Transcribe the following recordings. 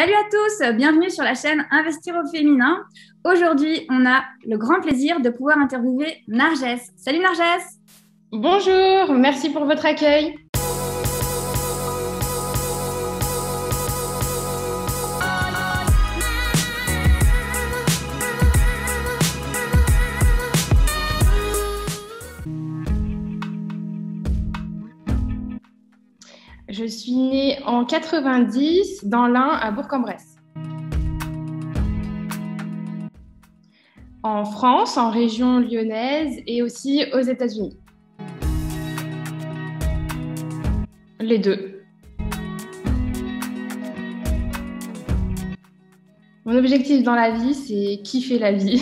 Salut à tous, bienvenue sur la chaîne Investir au féminin. Aujourd'hui, on a le grand plaisir de pouvoir interviewer Narges. Salut Narges. Bonjour, merci pour votre accueil. Je suis née en 90 dans l'Ain à Bourg-en-Bresse. En France, en région lyonnaise et aussi aux États-Unis. Les deux. Mon objectif dans la vie, c'est kiffer la vie.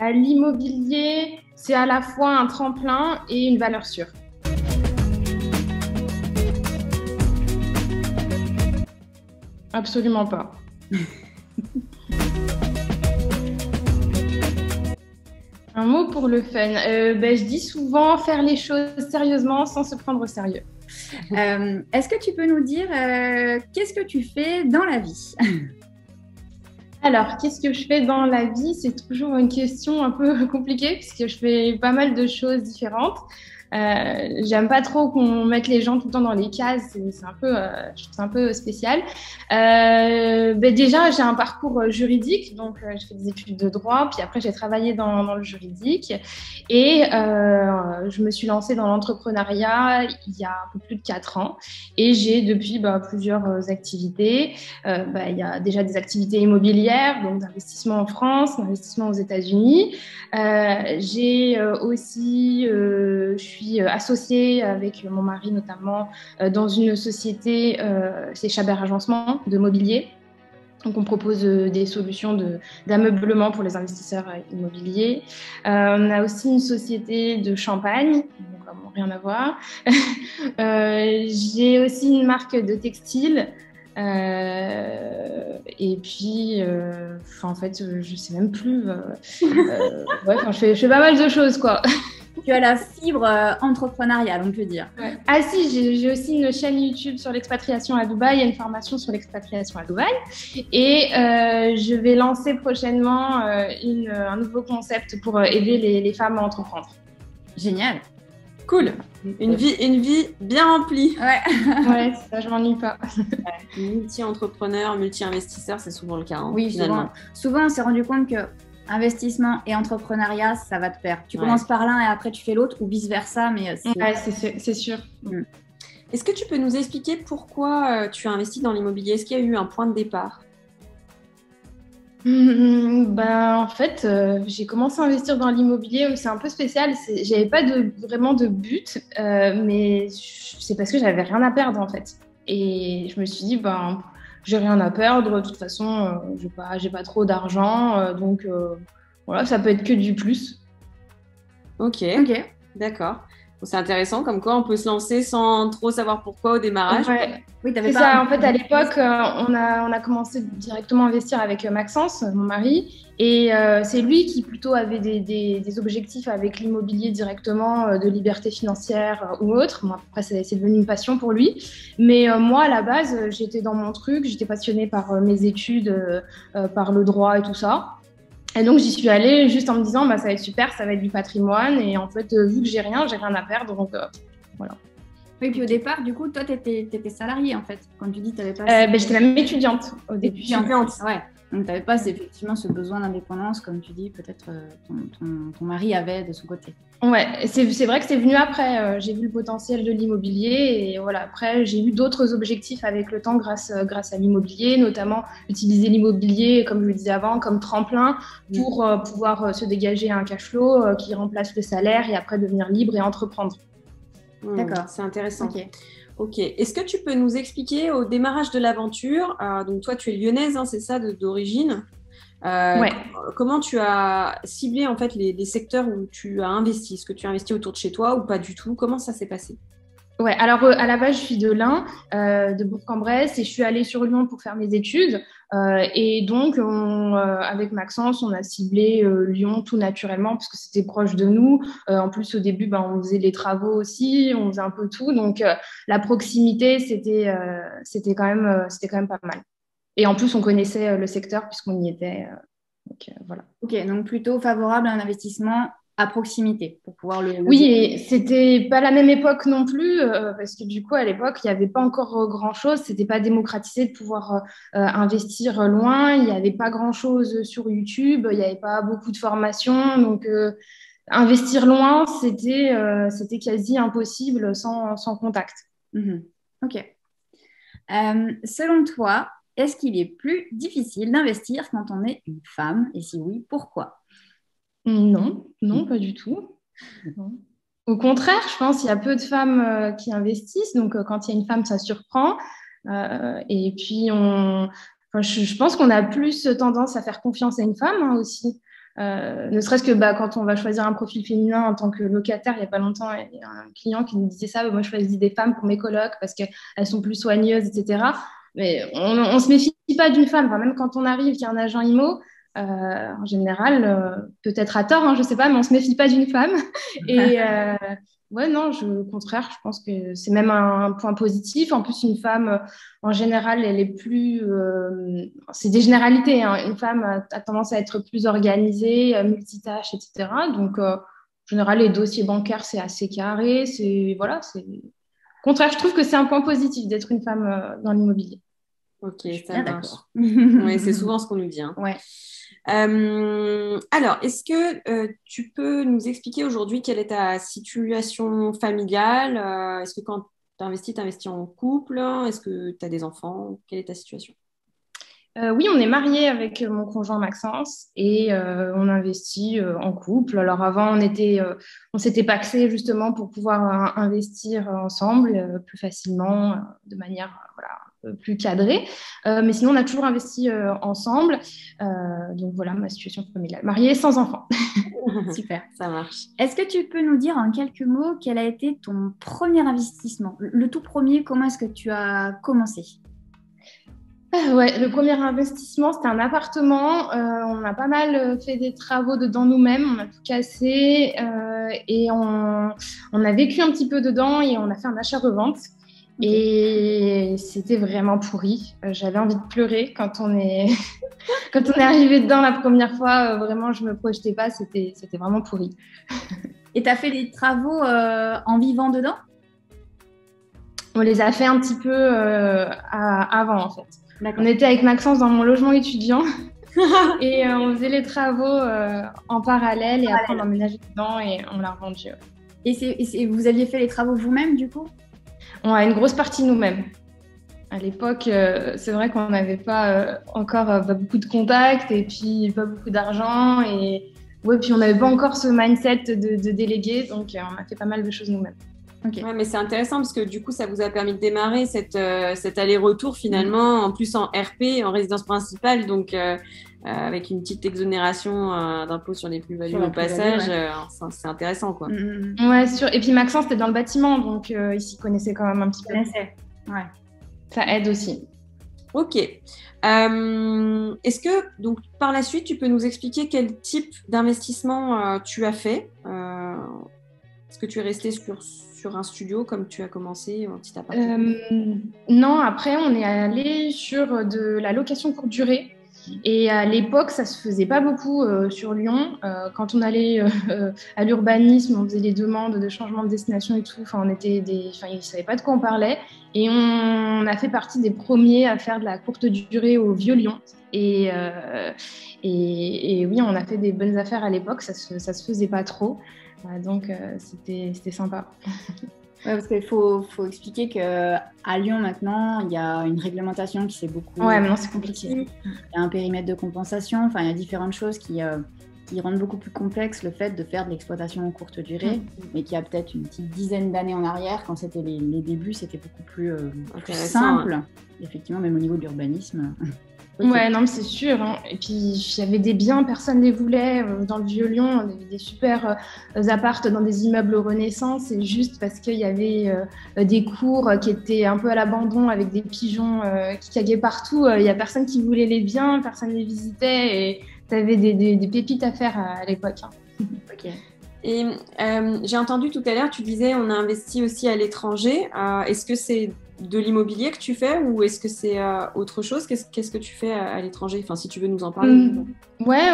L'immobilier, c'est à la fois un tremplin et une valeur sûre. Absolument pas. Un mot pour le fun. Je dis souvent faire les choses sérieusement sans se prendre au sérieux. Est-ce que tu peux nous dire qu'est-ce que tu fais dans la vie? Alors, qu'est-ce que je fais dans la vie? C'est toujours une question un peu compliquée puisque je fais pas mal de choses différentes. J'aime pas trop qu'on mette les gens tout le temps dans les cases, c'est un peu, je trouve ça un peu spécial. Déjà, j'ai un parcours juridique, donc j'ai fait des études de droit, puis après j'ai travaillé dans le juridique et je me suis lancée dans l'entrepreneuriat il y a un peu plus de 4 ans et j'ai depuis plusieurs activités. Il y a déjà des activités immobilières, donc d'investissement en France, d'investissement aux États-Unis. J'ai aussi, je suis associée avec mon mari notamment dans une société, c'est Chabert Agencement de mobilier. Donc on propose des solutions d'ameublement pour les investisseurs immobiliers. On a aussi une société de champagne, donc rien à voir. J'ai aussi une marque de textile. Et puis, en fait, je sais même plus. Je fais pas mal de choses, quoi. Tu as la fibre entrepreneuriale, on peut dire. Ouais. Ah si, j'ai aussi une chaîne YouTube sur l'expatriation à Dubaï et une formation sur l'expatriation à Dubaï. Et je vais lancer prochainement un nouveau concept pour aider les femmes à entreprendre. Génial. Cool. Une vie bien remplie. Ouais, ça, je m'ennuie pas. Multi-entrepreneur, multi-investisseur, c'est souvent le cas. Oui, finalement. Souvent, on s'est rendu compte que investissement et entrepreneuriat, ça va te faire. Tu commences par l'un et après tu fais l'autre ou vice-versa. Mais c'est sûr. Est-ce que tu peux nous expliquer pourquoi tu as investi dans l'immobilier? Est-ce qu'il y a eu un point de départ? En fait, j'ai commencé à investir dans l'immobilier, c'est un peu spécial. J'avais pas vraiment de but, mais c'est parce que j'avais rien à perdre en fait. Et je me suis dit, j'ai rien à perdre. De toute façon, j'ai pas trop d'argent, donc voilà, ça peut être que du plus. Ok. D'accord. C'est intéressant, comme quoi on peut se lancer sans trop savoir pourquoi au démarrage. Ouais. Oui, c'est ça. En fait, à l'époque, on a commencé directement à investir avec Maxence, mon mari, et c'est lui qui plutôt avait des objectifs avec l'immobilier directement, de liberté financière ou autre. Bon, après, c'est devenu une passion pour lui. Mais moi, à la base, j'étais dans mon truc, j'étais passionnée par mes études, par le droit et tout ça. Et donc, j'y suis allée juste en me disant, ça va être super, ça va être du patrimoine. Et en fait, vu que j'ai rien à perdre, donc voilà. Oui, puis au départ, du coup, toi, tu étais salariée, en fait. Quand tu dis que tu n'avais pas... j'étais même étudiante au début. Étudiante, ouais. Donc, tu n'avais pas effectivement ce besoin d'indépendance, comme tu dis, peut-être ton mari avait de son côté. Ouais, c'est vrai que c'est venu après. J'ai vu le potentiel de l'immobilier et voilà. Après, j'ai eu d'autres objectifs avec le temps grâce à l'immobilier, notamment utiliser l'immobilier, comme je le disais avant, comme tremplin pour pouvoir se dégager un cash flow qui remplace le salaire et après devenir libre et entreprendre. D'accord, c'est intéressant. Ok. Est-ce que tu peux nous expliquer au démarrage de l'aventure, donc toi tu es lyonnaise, c'est ça, d'origine, ouais. Comment tu as ciblé en fait les secteurs où tu as investi? Est-ce que tu as investi autour de chez toi ou pas du tout? Comment ça s'est passé? Ouais, alors à la base, je suis de l'Ain, de Bourg-en-Bresse, et je suis allée sur Lyon pour faire mes études. Et donc, avec Maxence, on a ciblé Lyon tout naturellement parce que c'était proche de nous. En plus, au début, on faisait les travaux aussi, on faisait un peu tout. Donc, la proximité, c'était quand même pas mal. Et en plus, on connaissait le secteur puisqu'on y était. Donc, voilà. Ok, donc plutôt favorable à un investissement à proximité pour pouvoir le Oui, et c'était pas la même époque non plus, parce que du coup, à l'époque, il n'y avait pas encore grand-chose. C'était pas démocratisé de pouvoir investir loin. Il n'y avait pas grand-chose sur YouTube. Il n'y avait pas beaucoup de formations. Donc, investir loin, c'était quasi impossible sans contact. Ok. Selon toi, est-ce qu'il est plus difficile d'investir quand on est une femme? Et si oui, pourquoi? Non, pas du tout. Non. Au contraire, je pense qu'il y a peu de femmes qui investissent. Donc, quand il y a une femme, ça surprend. Et puis, je pense qu'on a plus tendance à faire confiance à une femme aussi. Ne serait-ce que quand on va choisir un profil féminin en tant que locataire, il n'y a pas longtemps, il y a un client qui nous disait ça. Moi, je choisis des femmes pour mes colocs parce qu'elles sont plus soigneuses, etc. Mais on ne se méfie pas d'une femme. Enfin, même quand on arrive, qu'il y a un agent IMO, en général, peut-être à tort, je ne sais pas, mais on ne se méfie pas d'une femme. Et ouais, non, au contraire, je pense que c'est même un point positif. En plus, une femme, en général, elle est plus. C'est des généralités. Une femme a tendance à être plus organisée, multitâche, etc. Donc, en général, les dossiers bancaires, c'est assez carré. Voilà, au contraire, je trouve que c'est un point positif d'être une femme dans l'immobilier. Ok, ça marche. Oui, c'est souvent ce qu'on nous dit. Ouais. Alors, est-ce que tu peux nous expliquer aujourd'hui quelle est ta situation familiale? Est-ce que quand tu investis en couple? Est-ce que tu as des enfants? Quelle est ta situation? Oui, on est mariés avec mon conjoint Maxence et on investit en couple. Alors avant, on s'était pacsé justement pour pouvoir investir ensemble plus facilement, de manière plus cadrée. Mais sinon, on a toujours investi ensemble. Donc voilà ma situation familiale. Mariée sans enfant. Super, ça marche. Est-ce que tu peux nous dire en quelques mots quel a été ton premier investissement? Le tout premier, comment est-ce que tu as commencé? Ouais, le premier investissement, c'était un appartement. On a pas mal fait des travaux dedans nous-mêmes. On a tout cassé et on a vécu un petit peu dedans et on a fait un achat-revente. Okay. Et c'était vraiment pourri. J'avais envie de pleurer quand on est arrivé dedans la première fois. Vraiment, je me projetais pas. C'était vraiment pourri. Et tu as fait des travaux en vivant dedans? On les a fait un petit peu avant, en fait. On était avec Maxence dans mon logement étudiant et on faisait les travaux en parallèle et après on emménageait dedans et on l'a revendu. Et vous aviez fait les travaux vous-même du coup? On a une grosse partie nous-mêmes. À l'époque, c'est vrai qu'on n'avait pas encore beaucoup de contacts et puis pas beaucoup d'argent et puis on n'avait pas encore ce mindset de déléguer, donc on a fait pas mal de choses nous-mêmes. Okay. Ouais, mais c'est intéressant parce que du coup, ça vous a permis de démarrer cet aller-retour finalement, en plus en RP, en résidence principale, donc avec une petite exonération d'impôt sur les plus-values au passage, c'est intéressant quoi. Ouais, sûr. Et puis Maxence, c'était dans le bâtiment, donc il s'y connaissait quand même un petit peu. Ouais. Ça aide aussi. Ok. Est-ce que, donc, par la suite, tu peux nous expliquer quel type d'investissement tu as fait? Est-ce que tu es resté sur un studio comme tu as commencé, un petit appartement? Non, après, on est allé sur de la location courte durée. Et à l'époque, ça se faisait pas beaucoup sur Lyon. Quand on allait à l'urbanisme, on faisait des demandes de changement de destination et tout. Enfin, ils savaient pas de quoi on parlait. Et on a fait partie des premiers à faire de la courte durée au Vieux-Lyon. Et oui, on a fait des bonnes affaires à l'époque. Ça se faisait pas trop. Donc, c'était sympa. Ouais, parce qu'il faut expliquer qu'à Lyon, maintenant, il y a une réglementation qui s'est beaucoup... Ouais, maintenant, c'est compliqué. Il y a un périmètre de compensation. Enfin, il y a différentes choses qui rendent beaucoup plus complexe le fait de faire de l'exploitation en courte durée, mais qui a peut-être une petite dizaine d'années en arrière, quand c'était les débuts, c'était beaucoup plus simple. Ouais. Effectivement, même au niveau de l'urbanisme. Okay. Ouais, non, mais c'est sûr. Hein. Et puis, il y avait des biens, personne ne les voulait. Dans le Vieux-Lyon, on avait des super appartes dans des immeubles Renaissance. Et juste parce qu'il y avait des cours qui étaient un peu à l'abandon avec des pigeons qui caguaient partout, il n'y a personne qui voulait les biens, personne ne les visitait. Et tu avais des pépites à faire à l'époque. Hein. Ok. Et j'ai entendu tout à l'heure, tu disais on a investi aussi à l'étranger. Est-ce que c'est de l'immobilier que tu fais ou est-ce que c'est autre chose? Qu'est-ce que tu fais à l'étranger? Enfin, si tu veux nous en parler. Ouais,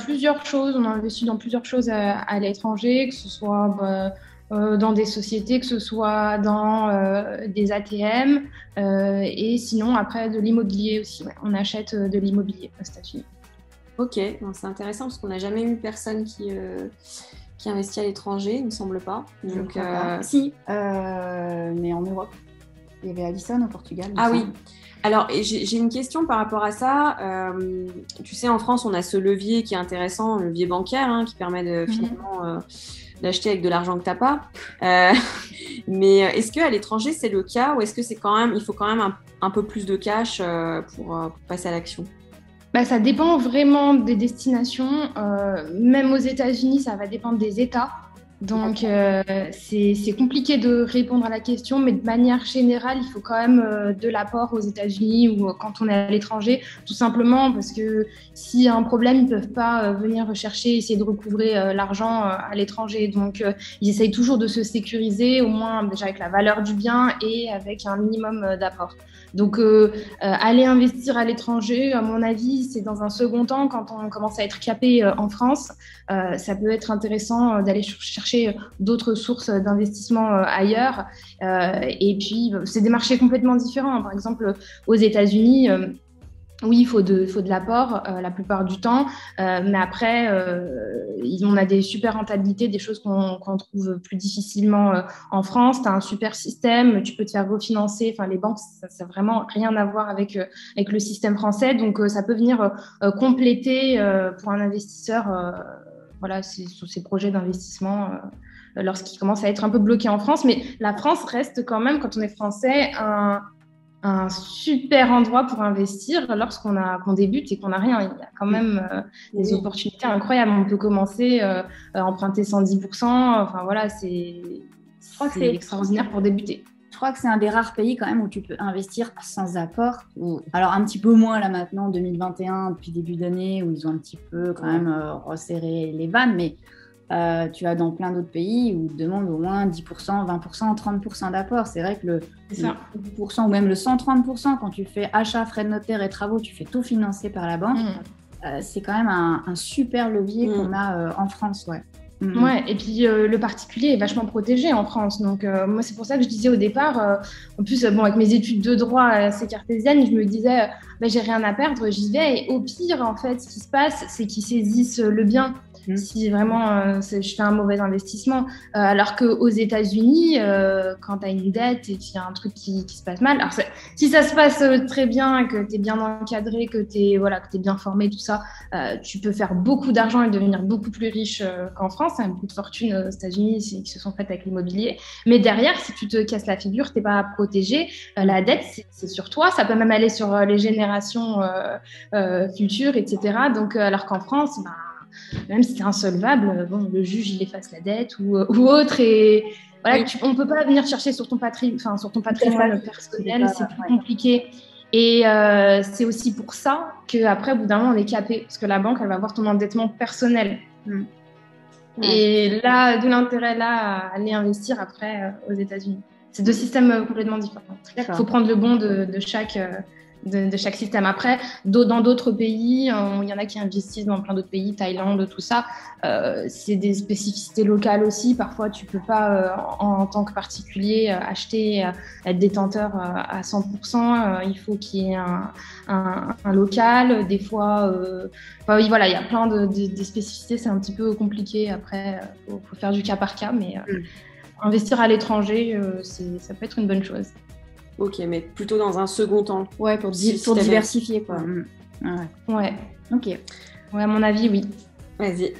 plusieurs choses. On a investi dans plusieurs choses à l'étranger, que ce soit dans des sociétés, que ce soit dans des ATM et sinon après de l'immobilier aussi. Ouais. On achète de l'immobilier aux États-Unis. Ok, bon, c'est intéressant parce qu'on n'a jamais eu personne qui investit à l'étranger, il ne me semble pas. Donc, Si, mais en Europe. Il y avait Alison au Portugal. Ah oui. Alors, j'ai une question par rapport à ça. Tu sais, en France, on a ce levier qui est intéressant, le levier bancaire, hein, qui permet de finalement d'acheter avec de l'argent que tu n'as pas. Mais est-ce qu'à l'étranger, c'est le cas ou est-ce que c'est quand même, il faut quand même un peu plus de cash pour passer à l'action? Ça dépend vraiment des destinations. Même aux États-Unis, ça va dépendre des États. Donc, c'est compliqué de répondre à la question, mais de manière générale, il faut quand même de l'apport aux États-Unis ou quand on est à l'étranger, tout simplement parce que s'il y a un problème, ils ne peuvent pas venir rechercher, essayer de recouvrer l'argent à l'étranger. Donc, ils essayent toujours de se sécuriser, au moins déjà avec la valeur du bien et avec un minimum d'apport. Donc, aller investir à l'étranger, à mon avis, c'est dans un second temps, quand on commence à être capé en France, ça peut être intéressant d'aller chercher d'autres sources d'investissement ailleurs. Et puis, c'est des marchés complètement différents. Par exemple, aux États-Unis, oui, il faut de l'apport la plupart du temps, mais après, on a des super rentabilités, des choses qu'on trouve plus difficilement en France. Tu as un super système, tu peux te faire refinancer. Enfin, les banques, ça n'a vraiment rien à voir avec le système français. Donc, ça peut venir compléter pour un investisseur voilà, ces projets d'investissement lorsqu'ils commencent à être un peu bloqués en France. Mais la France reste quand même, quand on est français, un super endroit pour investir lorsqu'on débute et qu'on n'a rien. Il y a quand même des opportunités incroyables. On peut commencer à emprunter 110%. Enfin voilà, c'est extraordinaire pour débuter. Je crois que c'est un des rares pays quand même où tu peux investir sans apport. Alors un petit peu moins là maintenant, 2021, depuis début d'année, où ils ont un petit peu quand même resserré les vannes, mais tu as dans plein d'autres pays où ils demandent au moins 10%, 20%, 30% d'apport. C'est vrai que le 10% ou même le 130%, quand tu fais achat, frais de notaire et travaux, tu fais tout financer par la banque. C'est quand même un super levier qu'on a en France. Ouais. Ouais, et puis le particulier est vachement protégé en France. Donc, moi, c'est pour ça que je disais au départ, en plus, avec mes études de droit assez cartésiennes, je me disais, j'ai rien à perdre, j'y vais. Et au pire, en fait, ce qui se passe, c'est qu'ils saisissent le bien. Si vraiment je fais un mauvais investissement. Alors qu'aux États-Unis, quand tu as une dette et qu'il y a un truc qui se passe mal, alors si ça se passe très bien, que tu es bien encadré, que tu es bien formé, tout ça, tu peux faire beaucoup d'argent et devenir beaucoup plus riche qu'en France. Il y a beaucoup de fortunes aux États-Unis qui se sont faites avec l'immobilier. Mais derrière, si tu te casses la figure, tu n'es pas protégé. La dette, c'est sur toi. Ça peut même aller sur les générations futures, etc. Donc, alors qu'en France, même si c'est insolvable, le juge il efface la dette ou autre et voilà, on ne peut pas venir chercher sur ton patrimoine personnel, c'est plus compliqué. Et c'est aussi pour ça qu'après, au bout d'un moment, on est capé parce que la banque, elle va voir ton endettement personnel. Et là, d'où l'intérêt là à aller investir après aux États-Unis. C'est deux systèmes complètement différents. Il faut prendre le bon de chaque système. Après, dans d'autres pays, il y en a qui investissent dans plein d'autres pays, Thaïlande, tout ça. C'est des spécificités locales aussi. Parfois, tu ne peux pas, en tant que particulier, acheter, être détenteur à 100%. Il faut qu'il y ait un local. Des fois, oui, voilà, il y a plein des spécificités. C'est un petit peu compliqué. Après, il faut faire du cas par cas. Mais investir à l'étranger, ça peut être une bonne chose. Ok, mais plutôt dans un second temps. Ouais, pour diversifier, quoi. Ouais. Ok. Ouais, à mon avis, oui. Vas-y.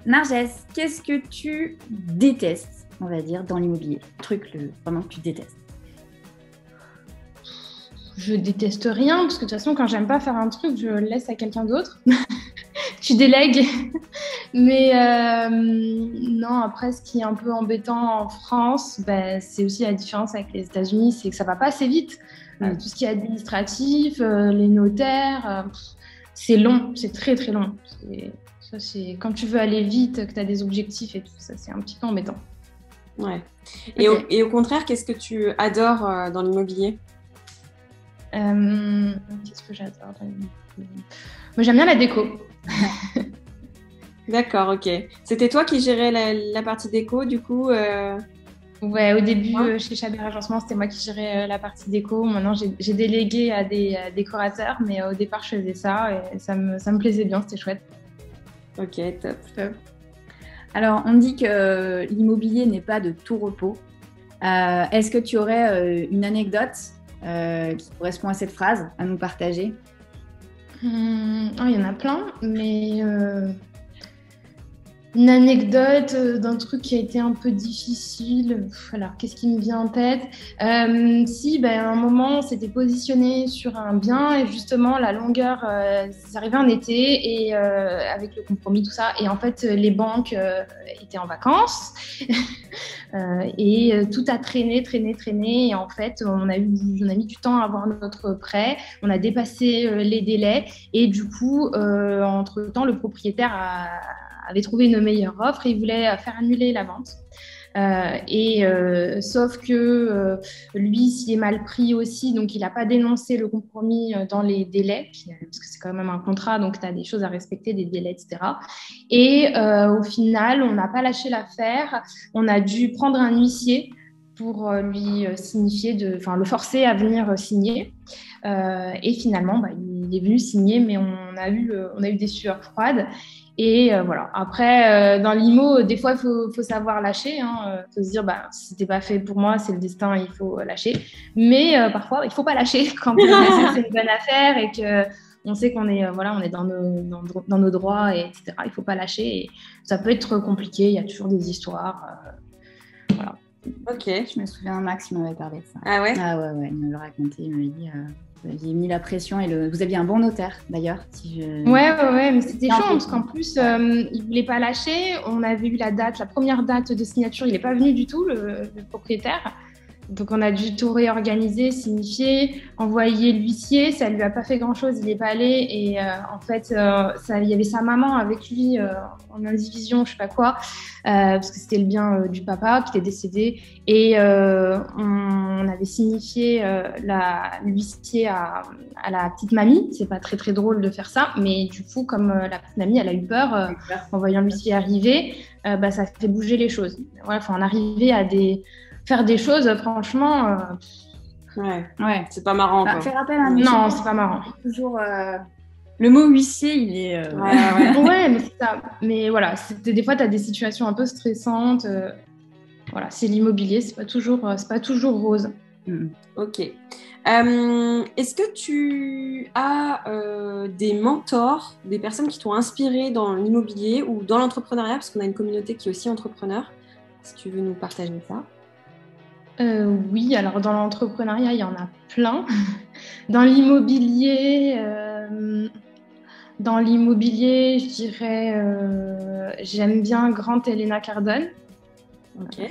Narges, qu'est-ce que tu détestes, on va dire, dans l'immobilier? Truc vraiment que tu détestes. Je déteste rien, parce que de toute façon, quand j'aime pas faire un truc, je le laisse à quelqu'un d'autre. Tu délègues. Mais non, après, ce qui est un peu embêtant en France, c'est aussi la différence avec les États-Unis, c'est que ça va pas assez vite. Tout ce qui est administratif, les notaires, c'est long, c'est très très long. Quand tu veux aller vite, que tu as des objectifs et tout ça, c'est un petit peu embêtant. Ouais. Et au contraire, qu'est-ce que tu adores dans l'immobilier ? Qu'est-ce que j'adore dans l'immobilier ? Moi, j'aime bien la déco. D'accord, ok. C'était toi qui gérais la partie déco, du coup Ouais, au début, chez Chabert Agencement, c'était moi qui gérais la partie déco. Maintenant, j'ai délégué à des décorateurs, mais au départ, je faisais ça et ça me plaisait bien, c'était chouette. Ok, top. Alors, on dit que l'immobilier n'est pas de tout repos. Est-ce que tu aurais une anecdote qui correspond à cette phrase à nous partager ? Il y en a plein, mais une anecdote d'un truc qui a été un peu difficile. Alors, qu'est-ce qui me vient en tête ? À un moment, on s'était positionné sur un bien et justement, la longueur, ça arrivait en été et avec le compromis, tout ça. Et en fait, les banques étaient en vacances et tout a traîné. Et en fait, on a mis du temps à avoir notre prêt. On a dépassé les délais et du coup, entre-temps, le propriétaire avait trouvé une meilleure offre et il voulait faire annuler la vente. Sauf que lui s'y est mal pris aussi, donc il n'a pas dénoncé le compromis dans les délais, parce que c'est quand même un contrat, donc tu as des choses à respecter, des délais, etc. Et au final, on n'a pas lâché l'affaire, on a dû prendre un huissier pour lui signifier, le forcer à venir signer. Et finalement, il est venu signer, mais on a eu des sueurs froides. Et voilà. Après, dans l'IMO, des fois, il faut savoir lâcher. Il faut se dire, si c'était pas fait pour moi, c'est le destin, il faut lâcher. Mais parfois, il faut pas lâcher quand c'est une bonne affaire et que on sait qu'on est, on est dans nos droits, etc. Il faut pas lâcher. Et ça peut être compliqué. Il y a toujours des histoires. Voilà. Ok. Je me souviens, Max m'avait parlé de ça. Ah ouais ? Ah ouais, il m'avait raconté, il m'avait dit... Vous aviez mis la pression et vous aviez un bon notaire d'ailleurs. Ouais, mais c'était chaud parce qu'en plus, il voulait pas lâcher. On avait eu la première date de signature, il n'est pas venu du tout, le propriétaire. Donc on a dû tout réorganiser, signifier, envoyer l'huissier. Ça lui a pas fait grand-chose, il n'est pas allé. Et en fait, il y avait sa maman avec lui en indivision, je sais pas quoi, parce que c'était le bien du papa qui était décédé. Et on avait signifié l'huissier à la petite mamie. C'est pas très très drôle de faire ça, mais du coup, comme la petite mamie, elle a eu peur en voyant l'huissier arriver, ça fait bouger les choses. Voilà, faut en arriver à faire des choses, franchement. Ouais, c'est pas marrant. Quoi. Faire appel à un non, c'est pas marrant. Toujours. Le mot huissier, il est. Ouais, mais c'est ça. Mais voilà, des fois, tu as des situations un peu stressantes. Voilà, c'est l'immobilier, c'est pas toujours rose. Ok. Est-ce que tu as des mentors, des personnes qui t'ont inspiré dans l'immobilier ou dans l'entrepreneuriat, parce qu'on a une communauté qui est aussi entrepreneur. Si tu veux nous partager ça. Oui, alors dans l'entrepreneuriat, il y en a plein. Dans l'immobilier, je dirais, j'aime bien Grant Helena Cardone. Ok.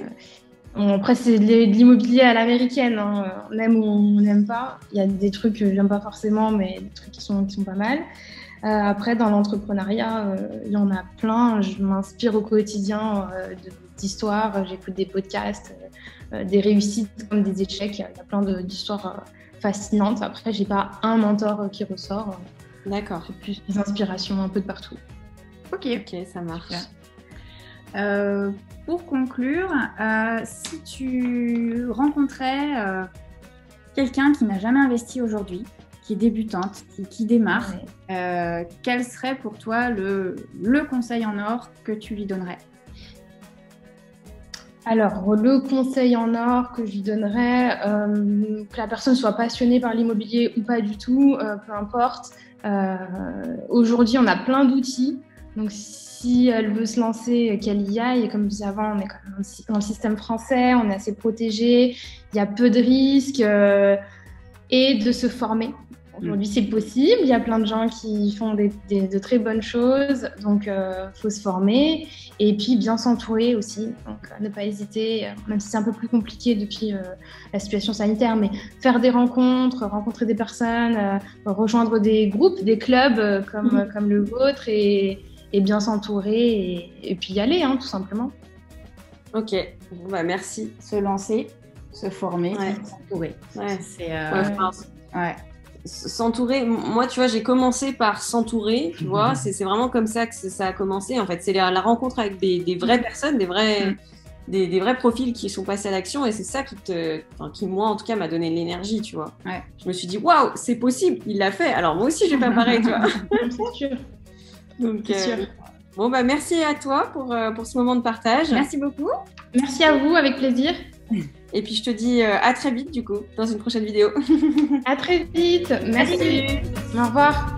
Après, c'est de l'immobilier à l'américaine. On aime ou on n'aime pas. Il y a des trucs que j'aime pas forcément, mais des trucs qui sont pas mal. Après, dans l'entrepreneuriat, il y en a plein. Je m'inspire au quotidien d'histoires. J'écoute des podcasts, des réussites comme des échecs. Il y a plein d'histoires fascinantes. Après, j'ai pas un mentor qui ressort. D'accord. C'est plus des inspirations un peu de partout. Ok, ça marche. Pour conclure, si tu rencontrais quelqu'un qui n'a jamais investi aujourd'hui, qui est débutante, qui démarre, quel serait pour toi le conseil en or que tu lui donnerais ? Alors, le conseil en or que je lui donnerais, que la personne soit passionnée par l'immobilier ou pas du tout, peu importe. Aujourd'hui, on a plein d'outils. Donc, si elle veut se lancer, qu'elle y aille. Et comme je disais avant, on est quand même dans le système français, on est assez protégé, il y a peu de risques. et de se former. Aujourd'hui, c'est possible. Il y a plein de gens qui font de très bonnes choses. Donc, faut se former. Et puis, bien s'entourer aussi. Donc, ne pas hésiter, même si c'est un peu plus compliqué depuis la situation sanitaire, mais faire des rencontres, rencontrer des personnes, rejoindre des groupes, des clubs comme le vôtre et bien s'entourer et puis y aller, hein, tout simplement. Ok, bon, bah, merci. Se lancer, se former, s'entourer. Ouais. C'est s'entourer. Moi, tu vois, j'ai commencé par s'entourer, tu vois. C'est vraiment comme ça que ça a commencé. En fait, c'est la rencontre avec des vraies personnes, des vrais profils qui sont passés à l'action. Et c'est ça qui, moi, en tout cas, m'a donné de l'énergie, tu vois. Ouais. Je me suis dit, waouh, c'est possible, il l'a fait. Alors, moi aussi, je vais faire pareil, tu vois. C'est sûr. Donc, C'est sûr. Bon, bah, merci à toi pour ce moment de partage. Merci beaucoup. Merci à vous, avec plaisir. Et puis, je te dis à très vite, du coup, dans une prochaine vidéo. À très vite. Merci. Au revoir.